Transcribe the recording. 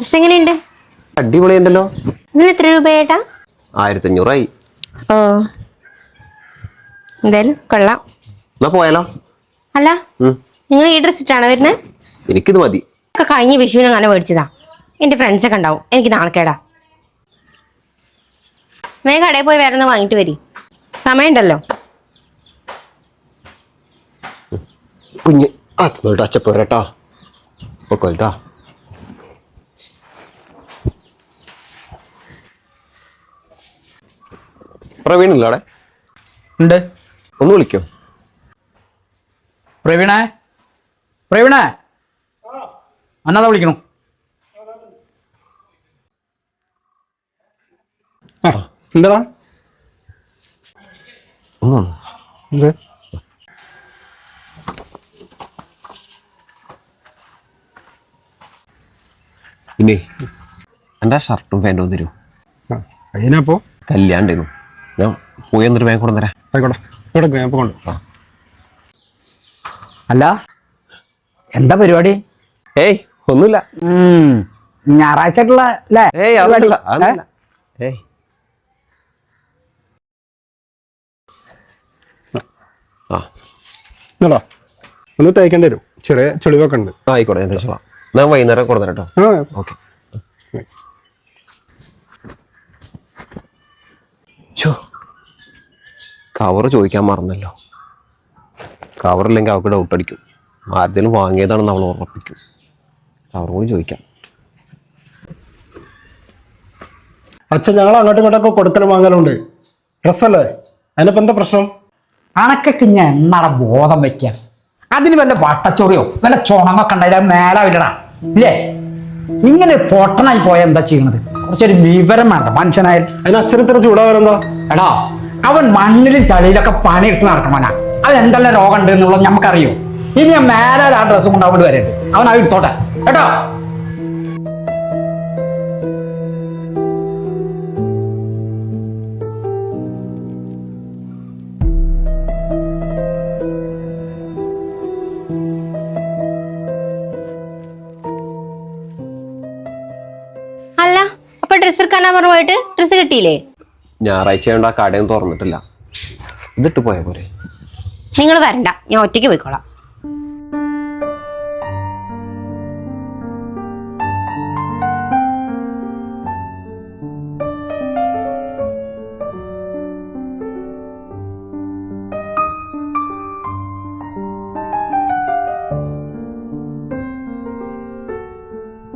Dress എങ്ങനെയുണ്ട്? അടിപൊളിയുണ്ടല്ലോ. ഇതിന് എത്ര രൂപയേട്ടാ? 1500 ഓ, എന്തായാലും കൊള്ളാം. എന്നാ പോയാലോ? അല്ല, നിങ്ങൾ ഈ ഡ്രസ് ഇട്ടാണോ വരുന്നത്? എനിക്കിത് മതി. ഒക്കെ കഴിഞ്ഞ വിഷുവിന് അങ്ങനെ മേടിച്ചതാ. എന്റെ ഫ്രണ്ട്സ് ഒക്കെ ഉണ്ടാവും, എനിക്ക് നാണക്കേടാ. വേഗം കടയിൽ പോയി വേറെ വാങ്ങിട്ട് വരി, സമയമുണ്ടല്ലോ. കുഞ്ഞ് അച്ഛനോട്ട് അച്ചപ്പോരട്ടോ ഒക്കോട്ടാ. പ്രവീണില്ല അവിടെ? ഉണ്ട്. ഒന്ന് വിളിക്കോ? പ്രവീണേ, പ്രവീണേ, അന്നാ വിളിക്കണു. എന്താ പിന്നെ എൻ്റെ ഷർട്ടും പാൻറ്റും തരൂ. അതിനപ്പോ കല്യാണ്ടായിരുന്നു, ഞാൻ പോയി എന്നിട്ട് ബാങ്ക് കൊണ്ടുതരാം. ആയിക്കോട്ടെ, ഞാൻ കൊണ്ട്. അല്ല, എന്താ പരിപാടി? ഏയ് ഒന്നുമില്ല. ഞായറാഴ്ച ആയിട്ടുള്ള അല്ലേ? ഏയ് ഏയ് എന്നാ ഒന്ന് തയ്ക്കേണ്ടി വരും, ചെറിയ ചെളിവൊക്കെ ഉണ്ട്. ആയിക്കോട്ടെ, ഞാൻ തയ്ച്ചോളാം. ഞാൻ വൈകുന്നേരം കൊടുത്തരാം കേട്ടോ. ഓക്കെ. കവർ ചോദിക്കാൻ മറന്നല്ലോ. കവറില്ലെങ്കിൽ അവൾക്ക് ഡൗട്ട് അടിക്കും. ആരുടെയും വാങ്ങിയതാണെന്ന് അവൾ ഉറപ്പിക്കും. കവർ കൂടി ചോദിക്കാം. അച്ഛൻ ഞങ്ങൾ അങ്ങോട്ടും ഇങ്ങോട്ടൊക്കെ കൊടുക്കലും വാങ്ങലുണ്ട്. ഡ്രസ്സല്ലേ, അതിനിപ്പോ എന്താ പ്രശ്നം? അണക്കൊക്കെ ഞാൻ എന്നാടാ ബോധം വെക്കാം. അതിന് വല്ല വട്ടച്ചൊറിയോ വല്ല ചുണങ്ങൊക്കെ ഉണ്ടായാലും മേലാവില്ലടാ ഇല്ലേ? ഇങ്ങനെ പൊട്ടനായി പോയാൽ എന്താ ചെയ്യണത്? കുറച്ചൊരു വിവരം വേണ്ട മനുഷ്യനായാലും. അതിന് അച്ഛൻ ഇത്ര ചൂടാവാനെന്താ? എടാ, അവൻ മണ്ണിലും ചളിയിലൊക്കെ പണിയെടുത്ത് നടക്കണവനാ. അവൻ എന്തെല്ലാം രോഗം ഉണ്ട് എന്നുള്ളത് നമുക്കറിയോ? ഇനി ഞാൻ മേലെ ആ ഡ്രസ്സും കൊണ്ട് അവിടെ വരട്ടെ, അവൻ അത് എടുത്തോട്ടെ കേട്ടോ. അല്ല, അപ്പൊ ഡ്രസ് എടുക്കാനാ പറഞ്ഞു പോയിട്ട് ഡ്രസ് കിട്ടിയില്ലേ? ഞായറാഴ്ച കൊണ്ട് ആ കടയും തുറന്നിട്ടില്ല. ഇതിട്ട് പോയാ പോരെ? നിങ്ങൾ വരണ്ട, ഞാൻ ഒറ്റയ്ക്ക് പോയിക്കോളാം.